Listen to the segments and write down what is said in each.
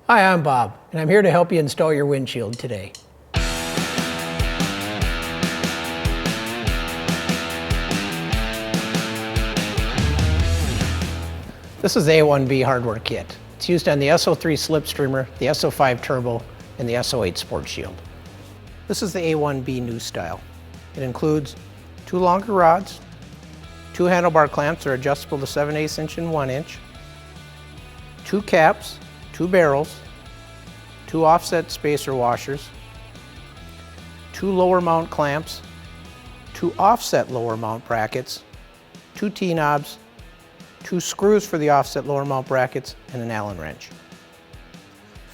Hi, I'm Bob, and I'm here to help you install your windshield today. This is the A1B hardware kit. It's used on the SO3 Slipstreamer, the SO5 Turbo, and the SO8 Sport Shield. This is the A1B new style. It includes 2 longer rods, 2 handlebar clamps that are adjustable to 7/8 inch and 1 inch, 2 caps, 2 barrels, 2 offset spacer washers, 2 lower mount clamps, 2 offset lower mount brackets, 2 T-knobs, 2 screws for the offset lower mount brackets, and an Allen wrench.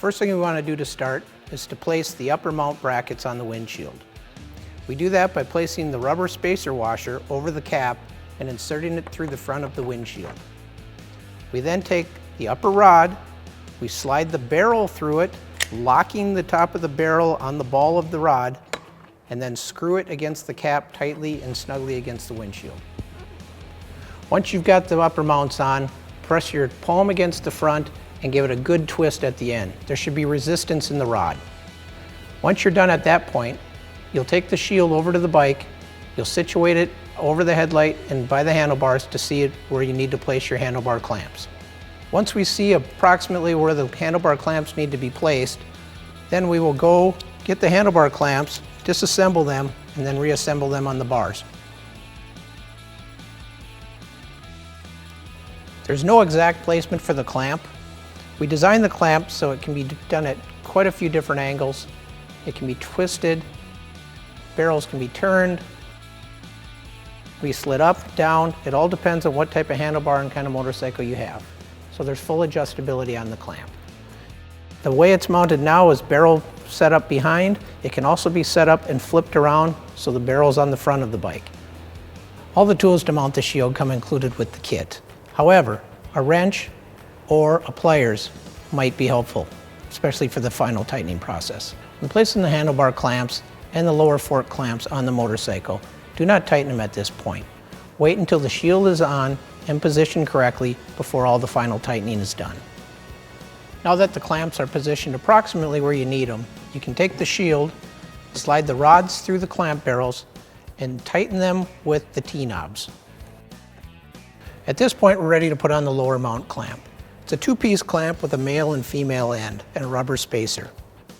First thing we want to do to start is to place the upper mount brackets on the windshield. We do that by placing the rubber spacer washer over the cap and inserting it through the front of the windshield. We then take the upper rod, we slide the barrel through it, locking the top of the barrel on the ball of the rod, and then screw it against the cap tightly and snugly against the windshield. Once you've got the upper mounts on, press your palm against the front and give it a good twist at the end. There should be resistance in the rod. Once you're done at that point, you'll take the shield over to the bike, you'll situate it over the headlight and by the handlebars to see it where you need to place your handlebar clamps. Once we see approximately where the handlebar clamps need to be placed, then we will go get the handlebar clamps, disassemble them, and then reassemble them on the bars. There's no exact placement for the clamp. We designed the clamp so it can be done at quite a few different angles. It can be twisted, barrels can be turned, be slid up, down. It all depends on what type of handlebar and kind of motorcycle you have. So there's full adjustability on the clamp. The way it's mounted now is barrel set up behind. It can also be set up and flipped around so the barrel's on the front of the bike. All the tools to mount the shield come included with the kit. However, a wrench or a pliers might be helpful, especially for the final tightening process. When placing the handlebar clamps and the lower fork clamps on the motorcycle, do not tighten them at this point. Wait until the shield is on and positioned correctly before all the final tightening is done. Now that the clamps are positioned approximately where you need them, you can take the shield, slide the rods through the clamp barrels, and tighten them with the T-knobs. At this point, we're ready to put on the lower mount clamp. It's a 2-piece clamp with a male and female end and a rubber spacer.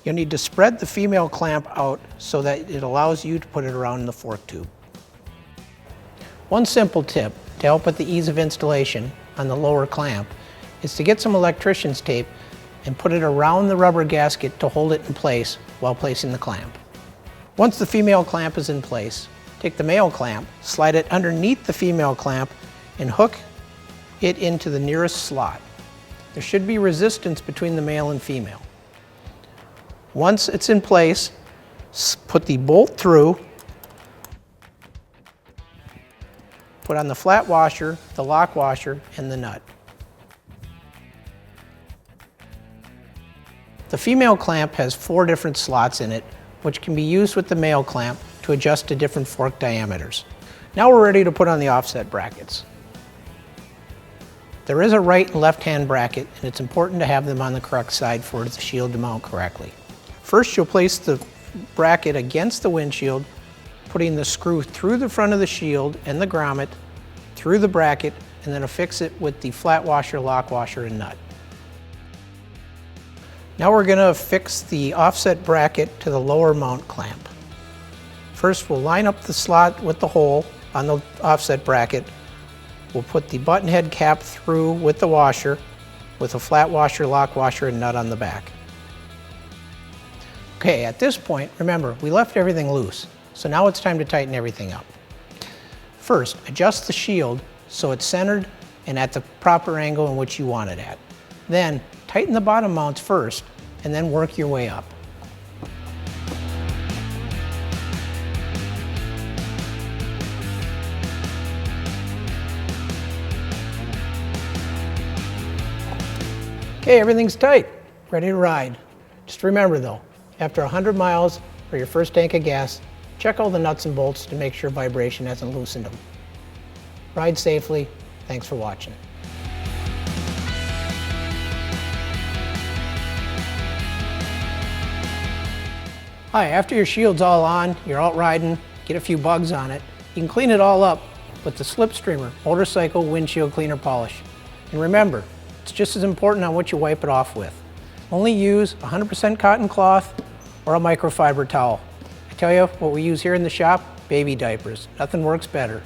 You'll need to spread the female clamp out so that it allows you to put it around the fork tube. One simple tip to help with the ease of installation on the lower clamp is to get some electrician's tape and put it around the rubber gasket to hold it in place while placing the clamp. Once the female clamp is in place, take the male clamp, slide it underneath the female clamp, and hook it into the nearest slot. There should be resistance between the male and female. Once it's in place, put the bolt through, put on the flat washer, the lock washer, and the nut. The female clamp has 4 different slots in it, which can be used with the male clamp to adjust to different fork diameters. Now we're ready to put on the offset brackets. There is a right and left hand bracket, and it's important to have them on the correct side for the shield to mount correctly. First, you'll place the bracket against the windshield, putting the screw through the front of the shield and the grommet, through the bracket, and then affix it with the flat washer, lock washer, and nut. Now we're going to affix the offset bracket to the lower mount clamp. First, we'll line up the slot with the hole on the offset bracket. We'll put the button head cap through with the washer, with a flat washer, lock washer, and nut on the back. Okay, at this point, remember, we left everything loose, so now it's time to tighten everything up. First, adjust the shield so it's centered and at the proper angle in which you want it at. Then, tighten the bottom mounts first, and then work your way up. Okay, everything's tight, ready to ride. Just remember though, after 100 miles or your first tank of gas, check all the nuts and bolts to make sure vibration hasn't loosened them. Ride safely. Thanks for watching. Hi, after your shield's all on, you're out riding, get a few bugs on it, you can clean it all up with the Slipstreamer Motorcycle Windshield Cleaner Polish. And remember, it's just as important on what you wipe it off with. Only use 100% cotton cloth or a microfiber towel. I tell you, what we use here in the shop, baby diapers. Nothing works better.